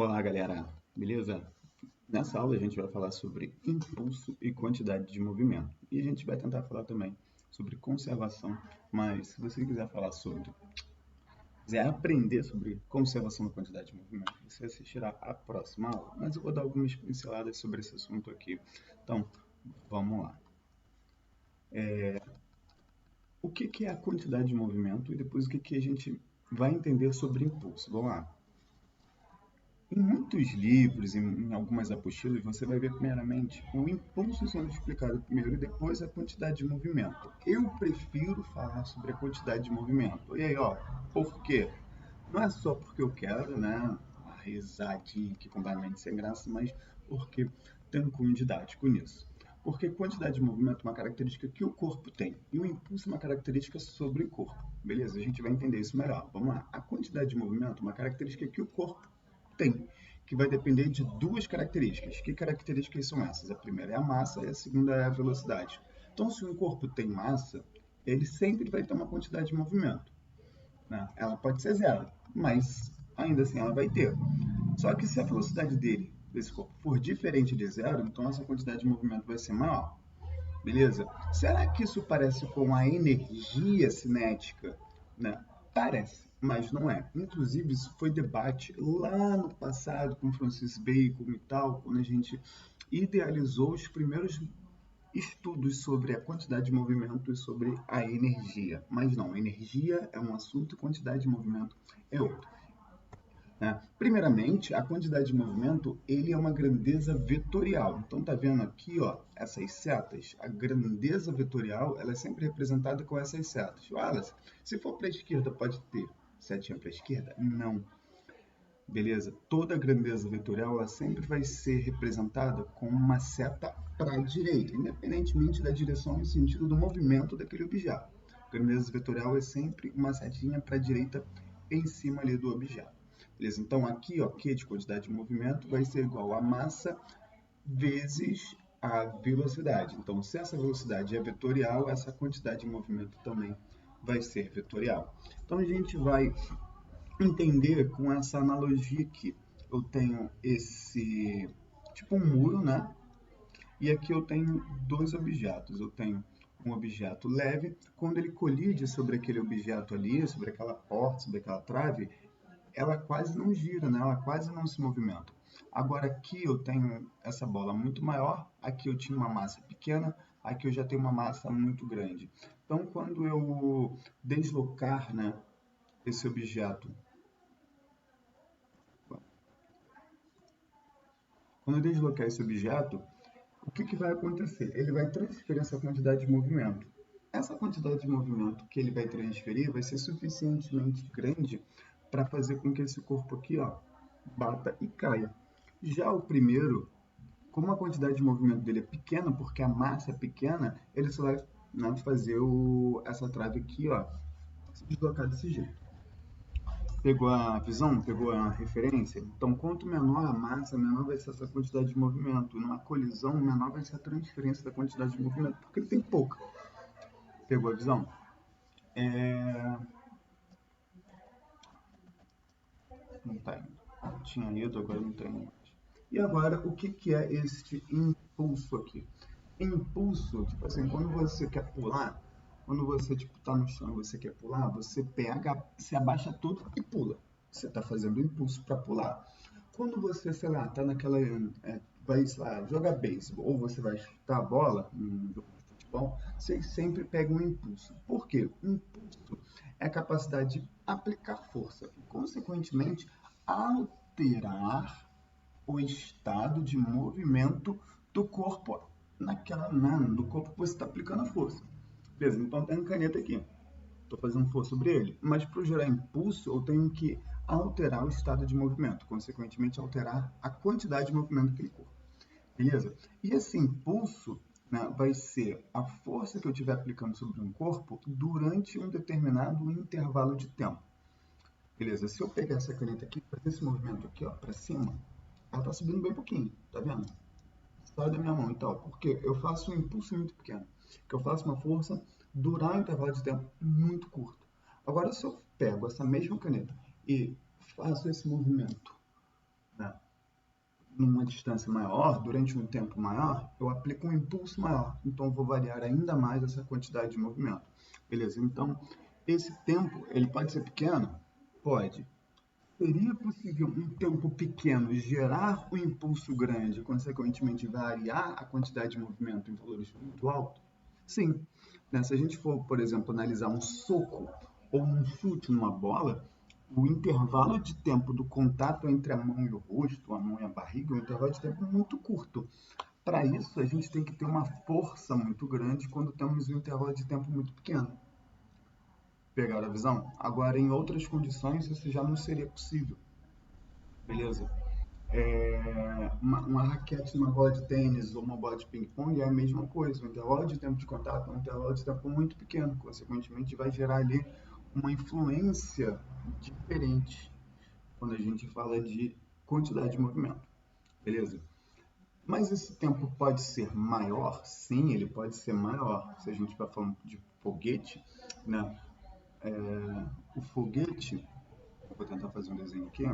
Olá, galera. Beleza? Nessa aula a gente vai falar sobre impulso e quantidade de movimento. E a gente vai tentar falar também sobre conservação, mas se você quiser aprender sobre conservação da quantidade de movimento, você assistirá a próxima aula. Mas eu vou dar algumas pinceladas sobre esse assunto aqui. Então, vamos lá. O que é a quantidade de movimento e depois o que a gente vai entender sobre impulso? Vamos lá. Em muitos livros, em algumas apostilas, você vai ver primeiramente o impulso sendo explicado primeiro e depois a quantidade de movimento. Eu prefiro falar sobre a quantidade de movimento. E aí, ó, por quê? Não é só porque eu quero, né, uma risadinha aqui completamente sem graça, mas porque tem um cunho didático nisso. Porque quantidade de movimento é uma característica que o corpo tem e o impulso é uma característica sobre o corpo. Beleza? A gente vai entender isso melhor. Vamos lá. A quantidade de movimento é uma característica que o corpo tem, que vai depender de duas características. Que características são essas? A primeira é a massa e a segunda é a velocidade. Então, se um corpo tem massa, ele sempre vai ter uma quantidade de movimento, né? Ela pode ser zero, mas ainda assim ela vai ter. Só que se a velocidade desse corpo, for diferente de zero, então essa quantidade de movimento vai ser maior. Beleza? Será que isso parece com a energia cinética? Né? Parece, mas não é. Inclusive, isso foi debate lá no passado com Francis Bacon e tal, quando a gente idealizou os primeiros estudos sobre a quantidade de movimento e sobre a energia. Mas não, energia é um assunto e quantidade de movimento é outro. Né? Primeiramente, a quantidade de movimento ele é uma grandeza vetorial. Então, tá vendo aqui, ó, essas setas? A grandeza vetorial ela é sempre representada com essas setas. Wallace, se for para a esquerda, pode ter setinha para a esquerda? Não. Beleza? Toda grandeza vetorial ela sempre vai ser representada com uma seta para a direita, independentemente da direção e sentido do movimento daquele objeto. Grandeza vetorial é sempre uma setinha para a direita em cima ali do objeto. Beleza? Então aqui, ó, Q de quantidade de movimento vai ser igual a massa vezes a velocidade. Então, se essa velocidade é vetorial, essa quantidade de movimento também vai ser vetorial. Então a gente vai entender com essa analogia aqui. Eu tenho esse tipo um muro, né? E aqui eu tenho dois objetos. Eu tenho um objeto leve, quando ele colide sobre aquele objeto ali, sobre aquela porta, sobre aquela trave, ela quase não gira, né? Ela quase não se movimenta. Agora aqui eu tenho essa bola muito maior, aqui eu tinha uma massa pequena, aqui eu já tenho uma massa muito grande. Então quando eu deslocar, né, esse objeto, quando eu deslocar esse objeto, o que vai acontecer? Ele vai transferir essa quantidade de movimento. Essa quantidade de movimento que ele vai transferir vai ser suficientemente grande para fazer com que esse corpo aqui, ó, bata e caia. Já o primeiro, como a quantidade de movimento dele é pequena, porque a massa é pequena, ele só vai, né, fazer essa trave aqui, ó, se deslocar desse jeito. Pegou a visão? Pegou a referência? Então, quanto menor a massa, menor vai ser essa quantidade de movimento. Numa colisão, menor vai ser a transferência da quantidade de movimento, porque ele tem pouca. Pegou a visão? Não tá indo. Tinha ido, agora não tem mais. E agora, o que é este impulso aqui? Impulso, tipo assim, quando você quer pular, quando você tipo tá no chão e você quer pular, você pega, se abaixa todo e pula. Você está fazendo impulso para pular. Quando você, sei lá, tá naquela vai, sei lá, jogar beisebol ou você vai chutar a bola num jogo de futebol, você sempre pega um impulso. Por quê? Impulso é a capacidade de aplicar força e, consequentemente, alterar o estado de movimento do corpo do corpo que você está aplicando a força. Beleza, então tem caneta aqui. Estou fazendo força sobre ele. Mas para gerar impulso, eu tenho que alterar o estado de movimento, consequentemente alterar a quantidade de movimento daquele corpo. Beleza? E esse impulso, né, vai ser a força que eu estiver aplicando sobre um corpo durante um determinado intervalo de tempo. Beleza? Se eu pegar essa caneta aqui, fazer esse movimento aqui, ó, para cima, ela está subindo bem pouquinho, tá vendo? Sai da minha mão e tal, porque eu faço um impulso muito pequeno, que eu faço uma força durar um intervalo de tempo muito curto. Agora, se eu pego essa mesma caneta e faço esse movimento né, numa distância maior, durante um tempo maior, eu aplico um impulso maior. Então, eu vou variar ainda mais essa quantidade de movimento. Beleza? Então, esse tempo, ele pode ser pequeno? Pode. Seria possível um tempo pequeno gerar um impulso grande e, consequentemente, variar a quantidade de movimento em valores muito altos? Sim. Né? Se a gente for, por exemplo, analisar um soco ou um chute numa bola, o intervalo de tempo do contato entre a mão e o rosto, a mão e a barriga, é um intervalo de tempo muito curto. Para isso, a gente tem que ter uma força muito grande quando temos um intervalo de tempo muito pequeno. Pegar a visão? Agora, em outras condições, isso já não seria possível. Beleza? Uma raquete numa bola de tênis ou uma bola de ping-pong é a mesma coisa. O intervalo de tempo de contato é um intervalo de tempo muito pequeno. Consequentemente, vai gerar ali uma influência diferente quando a gente fala de quantidade de movimento. Beleza? Mas esse tempo pode ser maior? Sim, ele pode ser maior. Se a gente está falando de foguete, né? O foguete, eu vou tentar fazer um desenho aqui.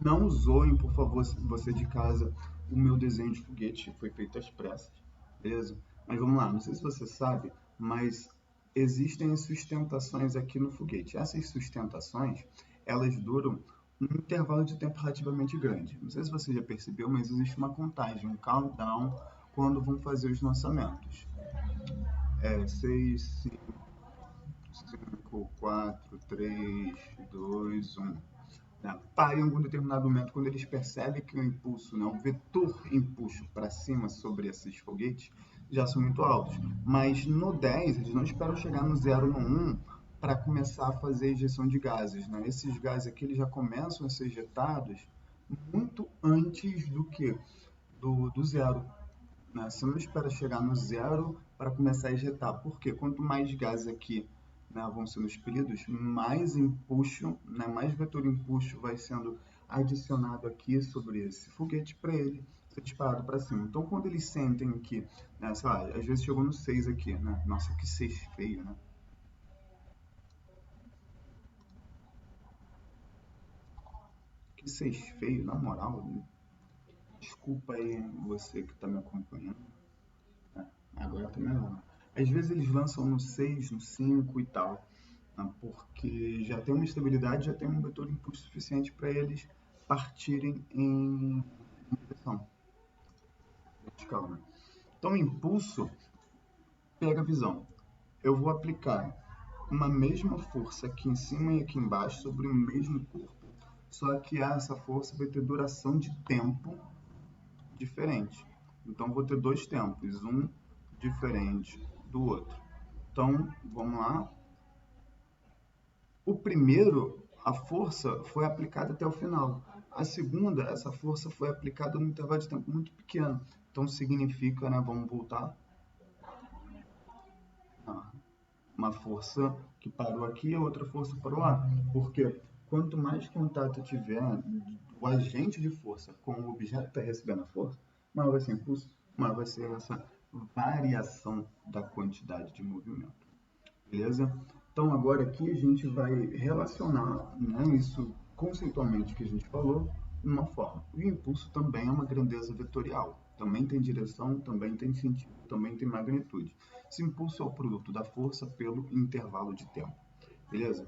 Não zoem, por favor, você de casa, o meu desenho de foguete foi feito às pressas, beleza? Mas vamos lá, não sei se você sabe, mas existem sustentações aqui no foguete. Essas sustentações, elas duram um intervalo de tempo relativamente grande. Não sei se você já percebeu, mas existe uma contagem, um countdown, quando vão fazer os lançamentos. 6, 5, 4, 3, 2, 1. Né? Para em algum determinado momento, quando eles percebem que o impulso, né, o vetor impulso para cima sobre esses foguetes já são muito altos. Mas no 10, eles não esperam chegar no 0, no 1 para começar a fazer a ejeção de gases. Né? Esses gases aqui eles já começam a ser ejetados muito antes do que do zero. Né? Você não espera chegar no zero para começar a ejetar. Por quê? Quanto mais gases aqui, né, vão sendo expelidos, mais empuxo, né, mais vetor empuxo vai sendo adicionado aqui sobre esse foguete para ele ser disparado para cima. Então, quando eles sentem que, né, sei lá, às vezes chegou no 6 aqui, né? Nossa, que 6 feio, né? Que 6 feio, na moral. Desculpa aí você que está me acompanhando. Né? Agora tá melhor. Às vezes eles lançam no 6, no 5 e tal, né? Porque já tem uma estabilidade, já tem um vetor de impulso suficiente para eles partirem em direção vertical. Né? Então, o impulso pega a visão. Eu vou aplicar uma mesma força aqui em cima e aqui embaixo sobre o mesmo corpo. Só que essa força vai ter duração de tempo diferente. Então, vou ter dois tempos, um diferente do outro. Então, vamos lá. O primeiro, a força foi aplicada até o final. A segunda, essa força foi aplicada num intervalo de tempo muito pequeno. Então, significa, né, vamos voltar, uma força que parou aqui e a outra força parou lá. Porque quanto mais contato tiver o agente de força com o objeto que está recebendo a força, maior vai ser o impulso, maior vai ser essa variação da quantidade de movimento. Beleza? Então agora aqui a gente vai relacionar, né, isso conceitualmente que a gente falou, numa forma. O impulso também é uma grandeza vetorial. Também tem direção, também tem sentido, também tem magnitude. Esse impulso é o produto da força pelo intervalo de tempo. Beleza?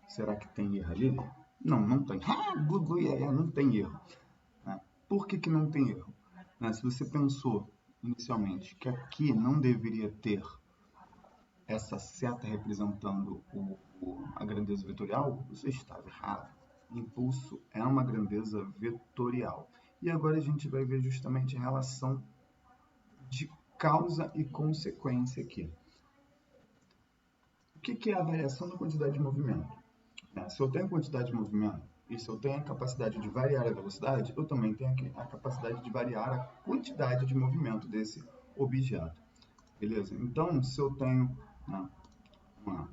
Será que tem erro ali? Não, não tem. Não tem erro. Né? Por que não tem erro? Né? Se você pensou inicialmente que aqui não deveria ter essa seta representando a grandeza vetorial, você estava errado. Impulso é uma grandeza vetorial. E agora a gente vai ver justamente a relação de causa e consequência aqui. O que é a variação da quantidade de movimento? Se eu tenho quantidade de movimento e se eu tenho a capacidade de variar a velocidade, eu também tenho a capacidade de variar a quantidade de movimento desse objeto. Beleza? Então, se eu tenho... Vamos lá.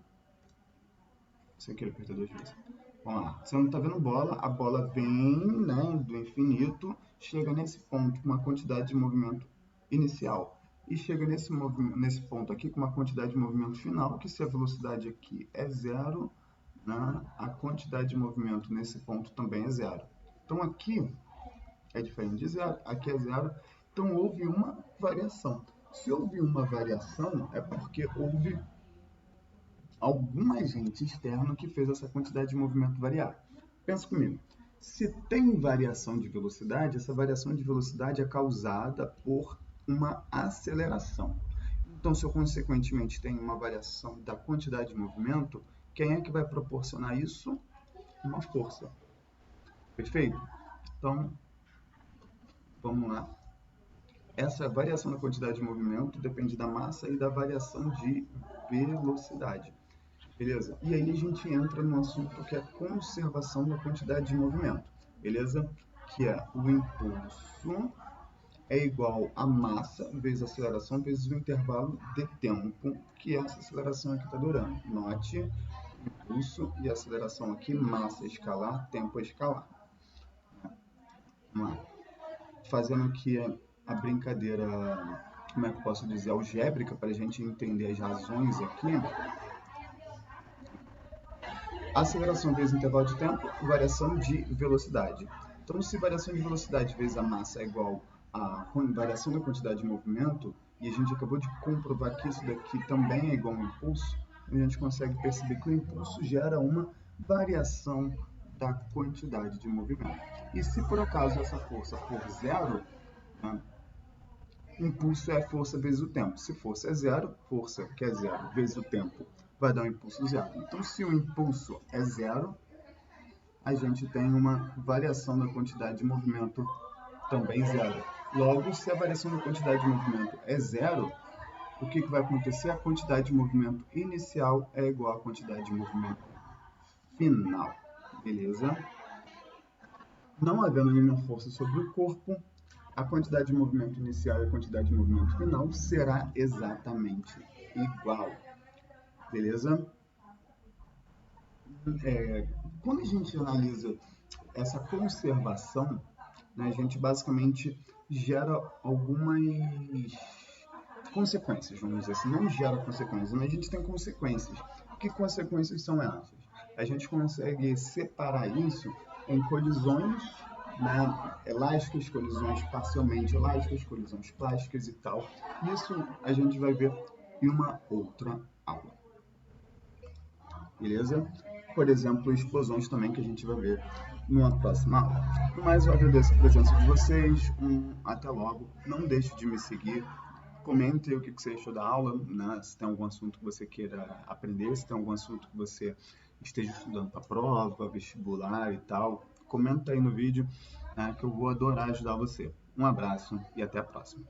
Você quer apertar duas vezes. Vamos lá. Você não está vendo bola, a bola vem, né, do infinito, chega nesse ponto com uma quantidade de movimento inicial. e chega nesse ponto aqui com uma quantidade de movimento final, que se a velocidade aqui é zero, né, a quantidade de movimento nesse ponto também é zero. Então aqui é diferente de zero, aqui é zero, então houve uma variação. Se houve uma variação, é porque houve algum agente externo que fez essa quantidade de movimento variar. Pensa comigo. Se tem variação de velocidade, essa variação de velocidade é causada por uma aceleração. Então, se eu consequentemente tenho uma variação da quantidade de movimento, quem é que vai proporcionar isso? Uma força. Perfeito? Então, vamos lá. Essa variação da quantidade de movimento depende da massa e da variação de velocidade. Beleza? E aí a gente entra no assunto que é a conservação da quantidade de movimento. Beleza? Que é o impulso é igual a massa vezes a aceleração vezes o intervalo de tempo que essa aceleração aqui está durando. Note, impulso e aceleração aqui, massa escalar, tempo escalar. Vamos lá. Fazendo aqui a brincadeira, como é que eu posso dizer, algébrica, para a gente entender as razões aqui. Aceleração vezes intervalo de tempo, variação de velocidade. Então, se variação de velocidade vezes a massa é igual a variação da quantidade de movimento, e a gente acabou de comprovar que isso daqui também é igual a um impulso, a gente consegue perceber que o impulso gera uma variação da quantidade de movimento. E se por acaso essa força for zero, né, impulso é força vezes o tempo. Se força é zero, força que é zero vezes o tempo vai dar um impulso zero. Então, se o impulso é zero, a gente tem uma variação da quantidade de movimento também zero. Logo, se a variação da quantidade de movimento é zero, o que vai acontecer? A quantidade de movimento inicial é igual à quantidade de movimento final. Beleza? Não havendo nenhuma força sobre o corpo, a quantidade de movimento inicial e a quantidade de movimento final será exatamente igual. Beleza? Quando a gente analisa essa conservação, né, a gente basicamente gera algumas consequências, vamos dizer assim. Não gera consequências, mas a gente tem consequências. Que consequências são essas? A gente consegue separar isso em colisões, né, elásticas, colisões parcialmente elásticas, colisões plásticas e tal. Isso a gente vai ver em uma outra aula. Beleza? Por exemplo, explosões também que a gente vai ver numa próxima aula. No mais, eu agradeço a presença de vocês. Até logo. Não deixe de me seguir. Comente o que você achou da aula, né? Se tem algum assunto que você queira aprender, se tem algum assunto que você esteja estudando para prova, vestibular e tal. Comenta aí no vídeo, né, que eu vou adorar ajudar você. Um abraço e até a próxima.